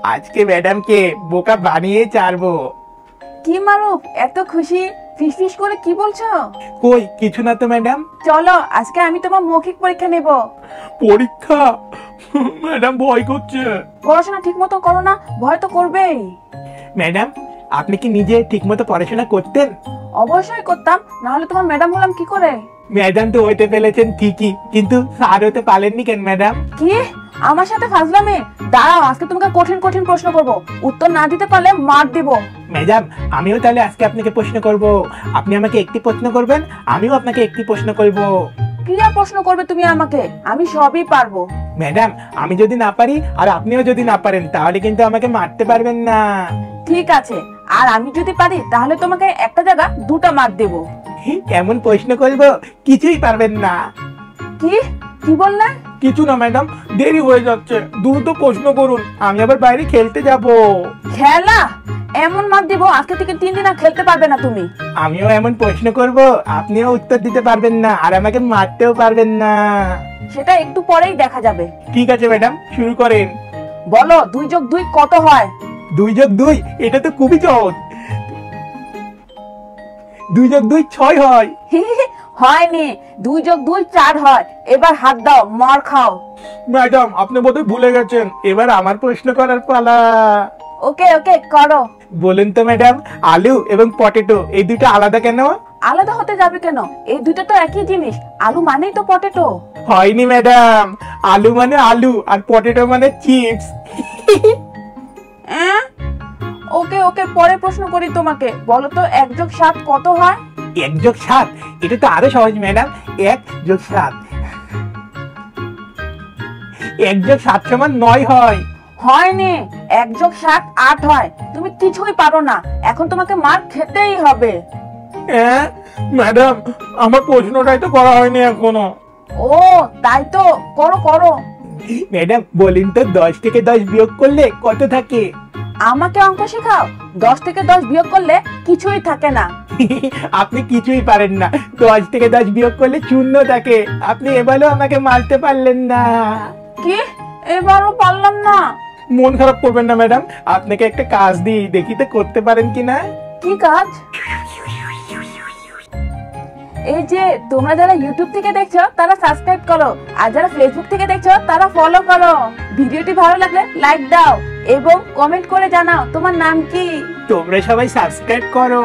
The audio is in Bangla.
আজকে ম্যাডামকে বোকা বানিয়ে ছাড়বো। কি মারুফ, এত খুশি ফিস ফিস করে কি বলছো? কই কিছু না তো ম্যাডাম। চলো আজকে আমি তোমার মৌখিক পরীক্ষা নেব। পরীক্ষা? ম্যাডাম ভয় করছে। পড়াশোনা ঠিক মতো করো না, ভয় তো করবেই। ম্যাডাম আপনি কি নিজে ঠিক মতো পড়াশোনা করতেন? অবশ্যই করতাম, না হলে তোমার ম্যাডাম হলাম কি করে? ম্যাডাম তো হইতে পেরেছেন ঠিকই, কিন্তু স্যার হতে পারেননি কেন ম্যাডাম? কি আমার সাথে ফাজলামি? দাঁড়াও, আজকে তোমাকে কঠিন কঠিন প্রশ্ন করব, উত্তর না দিতে পারলে মার দিব। ম্যাডাম আমিও তাহলে আজকে আপনাকে প্রশ্ন করব। আপনি আমাকে একটি প্রশ্ন করবেন, আমিও আপনাকে একটি প্রশ্ন করব। ক্রিয়া প্রশ্ন করবে তুমি আমাকে, আমি সবই পারবো। ম্যাডাম আমি যদি না পারি আর আপনিও যদি না পারেন তাহলে কিন্তু আমাকে মারতে পারবেন না। ঠিক আছে, আর আমি যদি পারি তাহলে তোমাকে একটা জায়গা দুটা মার দেব। এমন প্রশ্ন করব কিছুই পারবেন না। কি কি বললে? কিছু না ম্যাডাম, দেরি হয়ে যাচ্ছে, দ্রুত প্রশ্ন করুন, আমি আবার বাইরে খেলতে যাব। খেলা? এমন মার দিব আজকে থেকে 3 দিন আর খেলতে পারবে না তুমি। আমিও এমন প্রশ্ন করব, আপনিও উত্তর দিতে পারবেন না আর আমাকে মারতেও পারবেন না। সেটা একটু পরেই দেখা যাবে। ঠিক আছে ম্যাডাম, শুরু করেন। বলো 2 যোগ 2 কত হয়? 2 যোগ 2? এটা তো খুবই সহজ। 2 যোগ 2 6 হয়। হয়নি, 2 যোগ 2 4 হয়। এবার হাত দাও, মার খাও। ম্যাডাম আপনি বোধহয় ভুলে গেছেন, এবার আমার প্রশ্ন করার পালা। ওকে ওকে করো। বলেন তো ম্যাডাম, আলু এবং পটেটো এই দুটো আলাদা কেন? আলাদা হতে যাবে কেন? এই দুটো তো একই জিনিস, আলু মানেই তো পটেটো। হয়নি ম্যাডাম, আলু মানে আলু আর পটেটো মানে চিপস। ওকে ওকে, পরে প্রশ্ন করি তোমাকে। বলো তো 1 যোগ 7 কত হয়? 1 যোগ 7? এটা তো আরো সহজ ম্যাডাম। 1 যোগ 7, 1 যোগ 7 সমান 9 হয়। হয়নি, 1 যোগ 7 8 হয়। তুমি কিছুই পারো না, এখন তোমাকে মার খেতেই হবে। ম্যাডাম আমার প্রশ্নটাই তো করা হয়নি এখনো। ও তাই তো, করো করো। ম্যাডাম বলিন তো 10 থেকে 10 বিয়োগ করলে কত থাকে? আমাকে অঙ্ক শেখাও? 10 থেকে 10 বিয়োগ করলে কিছুই থাকে না। আপনি কিছুই পারেন না, 10 থেকে 10 বিয়োগ করলে 0 থাকে। আপনি এবারও আমাকে মারতে পারলেন না। কি? এবারও পারলাম না? মন খারাপ করবেন না ম্যাডাম, আপনাকে একটা কাজ দিই, দেখি তো করতে পারেন কিনা। কি কাজ? এই যে তোমরা যারা ইউটিউব থেকে দেখছো তারা সাবস্ক্রাইব করো, আর যারা ফেসবুক থেকে দেখছো তারা ফলো করো। ভিডিওটি ভালো লাগলে লাইক দাও এবং কমেন্ট করে জানাও তোমার নাম কি। তোমরা সবাই সাবস্ক্রাইব করো।